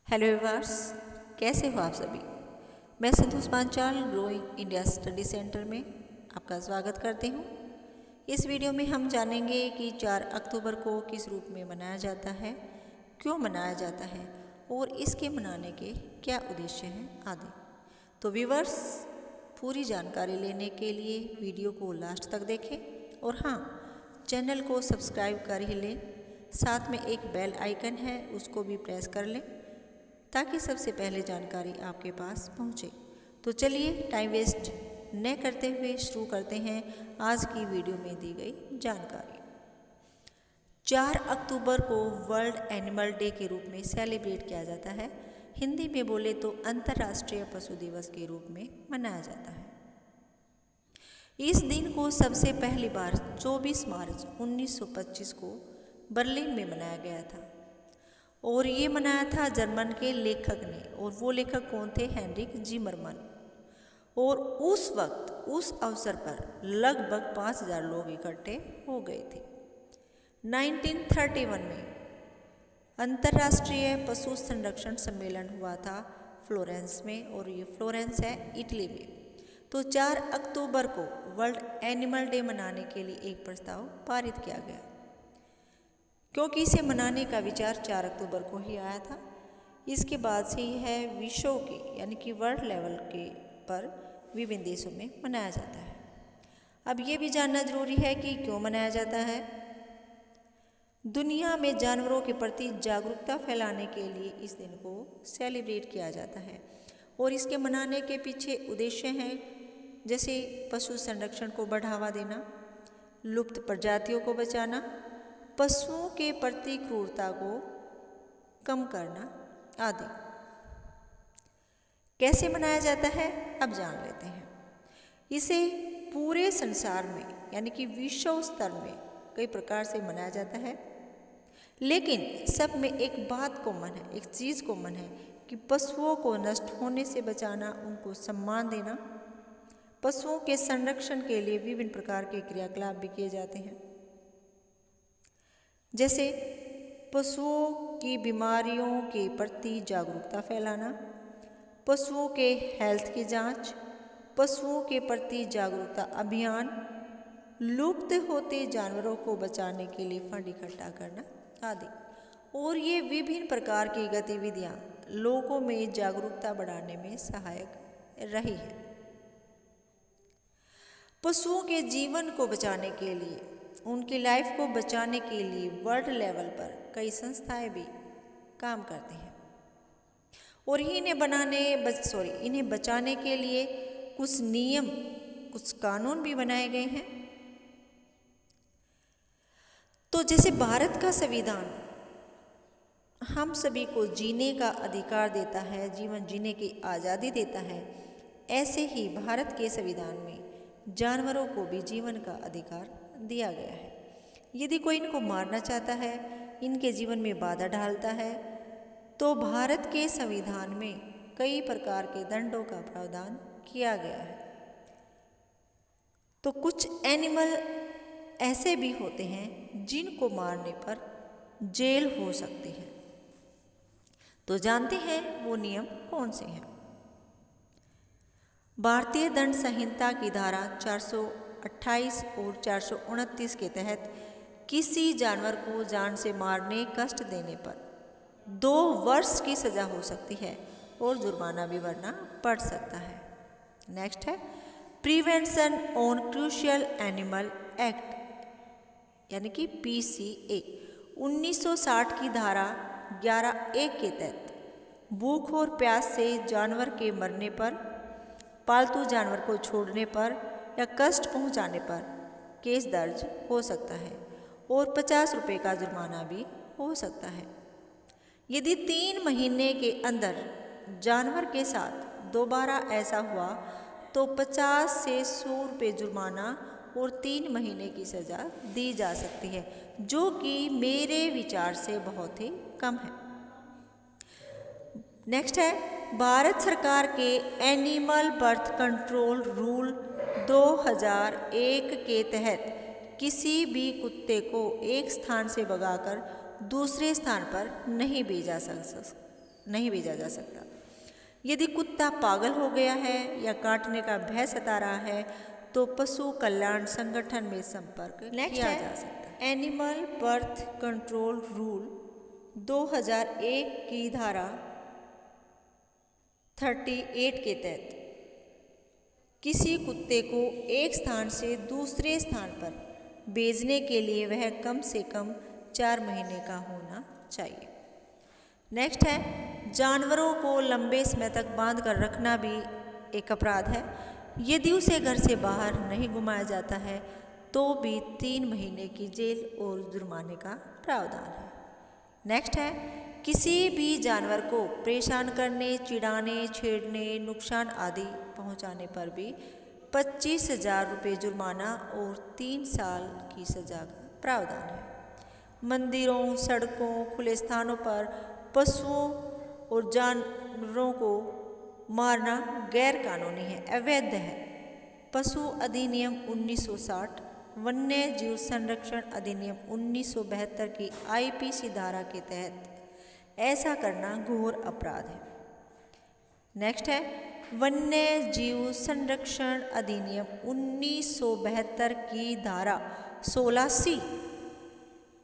Hello viewers, कैसे हो आप सभी। मैं Santosh Panchal growing India study centre में आपका स्वागत करती हूँ। इस वीडियो में हम जानेंगे कि 4 अक्टूबर को किस रूप में मनाया जाता है, क्यों मनाया जाता है और इसके मनाने के क्या उद्देश्य हैं आदि। तो व्यूअर्स, पूरी जानकारी लेने के लिए वीडियो को लास्ट तक देखें और हाँ, चैनल को सब्सक्राइब कर ही लें। साथ में एक बेल आइकन है, उसको भी प्रेस कर लें ताकि सबसे पहले जानकारी आपके पास पहुंचे। तो चलिए टाइम वेस्ट न करते हुए शुरू करते हैं आज की वीडियो में दी गई जानकारी। 4 अक्टूबर को वर्ल्ड एनिमल डे के रूप में सेलिब्रेट किया जाता है। हिंदी में बोले तो अंतर्राष्ट्रीय पशु दिवस के रूप में मनाया जाता है। इस दिन को सबसे पहली बार 24 मार्च 1925 को बर्लिन में मनाया गया था और ये मनाया था जर्मन के लेखक ने, और वो लेखक कौन थे? हेनरिक जिमरमन। और उस वक्त उस अवसर पर लगभग 5000 लोग इकट्ठे हो गए थे। 1931 में अंतर्राष्ट्रीय पशु संरक्षण सम्मेलन हुआ था फ्लोरेंस में, और ये फ्लोरेंस है इटली में। तो 4 अक्टूबर को वर्ल्ड एनिमल डे मनाने के लिए एक प्रस्ताव पारित किया गया, क्योंकि इसे मनाने का विचार 4 अक्टूबर को ही आया था। इसके बाद से यह विश्व के यानी कि वर्ल्ड लेवल के पर विभिन्न देशों में मनाया जाता है। अब ये भी जानना जरूरी है कि क्यों मनाया जाता है। दुनिया में जानवरों के प्रति जागरूकता फैलाने के लिए इस दिन को सेलिब्रेट किया जाता है, और इसके मनाने के पीछे उद्देश्य हैं जैसे पशु संरक्षण को बढ़ावा देना, लुप्त प्रजातियों को बचाना, पशुओं के प्रति क्रूरता को कम करना आदि। कैसे मनाया जाता है अब जान लेते हैं। इसे पूरे संसार में यानी कि विश्व स्तर में कई प्रकार से मनाया जाता है, लेकिन सब में एक बात कॉमन है, एक चीज़ कॉमन है कि पशुओं को नष्ट होने से बचाना, उनको सम्मान देना। पशुओं के संरक्षण के लिए विभिन्न प्रकार के क्रियाकलाप भी किए जाते हैं, जैसे पशुओं की बीमारियों के प्रति जागरूकता फैलाना, पशुओं के हेल्थ की जांच, पशुओं के प्रति जागरूकता अभियान, लुप्त होते जानवरों को बचाने के लिए फंड इकट्ठा करना आदि। और ये विभिन्न प्रकार की गतिविधियां लोगों में जागरूकता बढ़ाने में सहायक रही है। पशुओं के जीवन को बचाने के लिए, उनकी लाइफ को बचाने के लिए वर्ल्ड लेवल पर कई संस्थाएं भी काम करती हैं, और इन्हें बचाने के लिए कुछ नियम, कुछ कानून भी बनाए गए हैं। तो जैसे भारत का संविधान हम सभी को जीने का अधिकार देता है, जीवन जीने की आज़ादी देता है, ऐसे ही भारत के संविधान में जानवरों को भी जीवन का अधिकार दिया गया है। यदि कोई इनको मारना चाहता है, इनके जीवन में बाधा डालता है, तो भारत के संविधान में कई प्रकार के दंडों का प्रावधान किया गया है। तो कुछ एनिमल ऐसे भी होते हैं जिनको मारने पर जेल हो सकती है। तो जानते हैं वो नियम कौन से हैं। भारतीय दंड संहिता की धारा 428 और 429 के तहत किसी जानवर को जान से मारने, कष्ट देने पर 2 वर्ष की सजा हो सकती है और जुर्माना भी भरना पड़ सकता है। नेक्स्ट है prevention on crucial animal act यानी कि PCA 1960 की धारा 11(1) के तहत भूख और प्यास से जानवर के मरने पर, पालतू जानवर को छोड़ने पर या कष्ट पहुंचाने पर केस दर्ज हो सकता है और 50 रुपये का जुर्माना भी हो सकता है। यदि 3 महीने के अंदर जानवर के साथ दोबारा ऐसा हुआ तो 50 से 100 रुपये जुर्माना और 3 महीने की सज़ा दी जा सकती है, जो कि मेरे विचार से बहुत ही कम है। नेक्स्ट है भारत सरकार के एनिमल बर्थ कंट्रोल रूल 2001 के तहत किसी भी कुत्ते को एक स्थान से भगाकर दूसरे स्थान पर नहीं भेजा जा सकता। यदि कुत्ता पागल हो गया है या काटने का भय सता रहा है तो पशु कल्याण संगठन में संपर्क किया जा सकता है। एनिमल बर्थ कंट्रोल रूल 2001 की धारा 38 के तहत किसी कुत्ते को एक स्थान से दूसरे स्थान पर भेजने के लिए वह कम से कम 4 महीने का होना चाहिए। नेक्स्ट है, जानवरों को लंबे समय तक बांध कर रखना भी एक अपराध है। यदि उसे घर से बाहर नहीं घुमाया जाता है तो भी 3 महीने की जेल और जुर्माने का प्रावधान है। नेक्स्ट है, किसी भी जानवर को परेशान करने, चिढ़ाने, छेड़ने, नुकसान आदि पहुंचाने पर भी 25,000 रुपये जुर्माना और 3 साल की सजा का प्रावधान है। मंदिरों, सड़कों, खुले स्थानों पर पशुओं और जानवरों को मारना गैर कानूनी है, अवैध है। पशु अधिनियम 1960, वन्य जीव संरक्षण अधिनियम 1972 की IPC धारा के तहत ऐसा करना घोर अपराध है। नेक्स्ट है, वन्य जीव संरक्षण अधिनियम 1972 की धारा 16C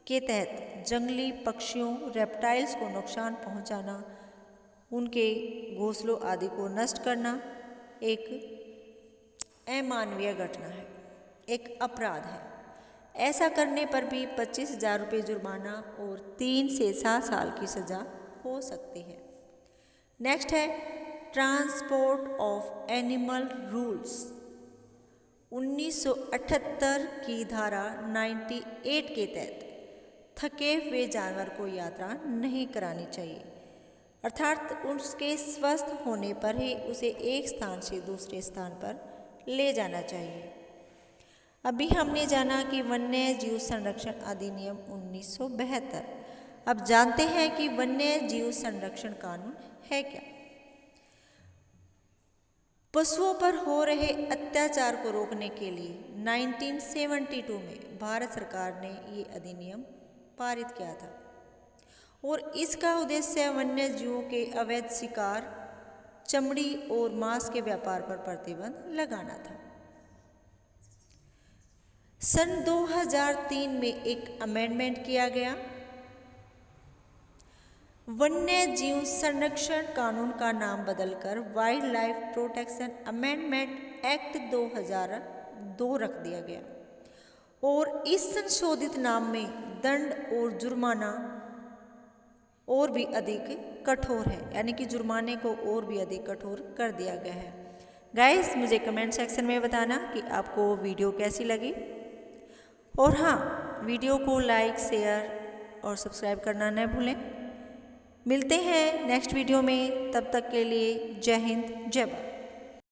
के तहत जंगली पक्षियों, रेप्टाइल्स को नुकसान पहुंचाना, उनके घोंसलों आदि को नष्ट करना एक अमानवीय घटना है, एक अपराध है। ऐसा करने पर भी 25,000 रुपये जुर्माना और 3 से 7 साल की सजा हो सकती है। नेक्स्ट है, ट्रांसपोर्ट ऑफ एनिमल रूल्स 1978 की धारा 98 के तहत थके हुए जानवर को यात्रा नहीं करानी चाहिए, अर्थात उसके स्वस्थ होने पर ही उसे एक स्थान से दूसरे स्थान पर ले जाना चाहिए। अभी हमने जाना कि वन्य जीव संरक्षण अधिनियम 1972। अब जानते हैं कि वन्य जीव संरक्षण कानून है क्या। पशुओं पर हो रहे अत्याचार को रोकने के लिए 1972 में भारत सरकार ने ये अधिनियम पारित किया था और इसका उद्देश्य वन्य जीवों के अवैध शिकार, चमड़ी और मांस के व्यापार पर प्रतिबंध लगाना था। सन 2003 में एक अमेंडमेंट किया गया। वन्य जीव संरक्षण कानून का नाम बदलकर wild life protection amendment act 2002 रख दिया गया और इस संशोधित नाम में दंड और जुर्माना और भी अधिक कठोर है, यानी कि जुर्माने को और भी अधिक कठोर कर दिया गया है। गाइस, मुझे कमेंट सेक्शन में बताना कि आपको वीडियो कैसी लगी और हाँ, वीडियो को लाइक, शेयर और सब्सक्राइब करना न भूलें। मिलते हैं नेक्स्ट वीडियो में, तब तक के लिए जय हिंद, जय भारत।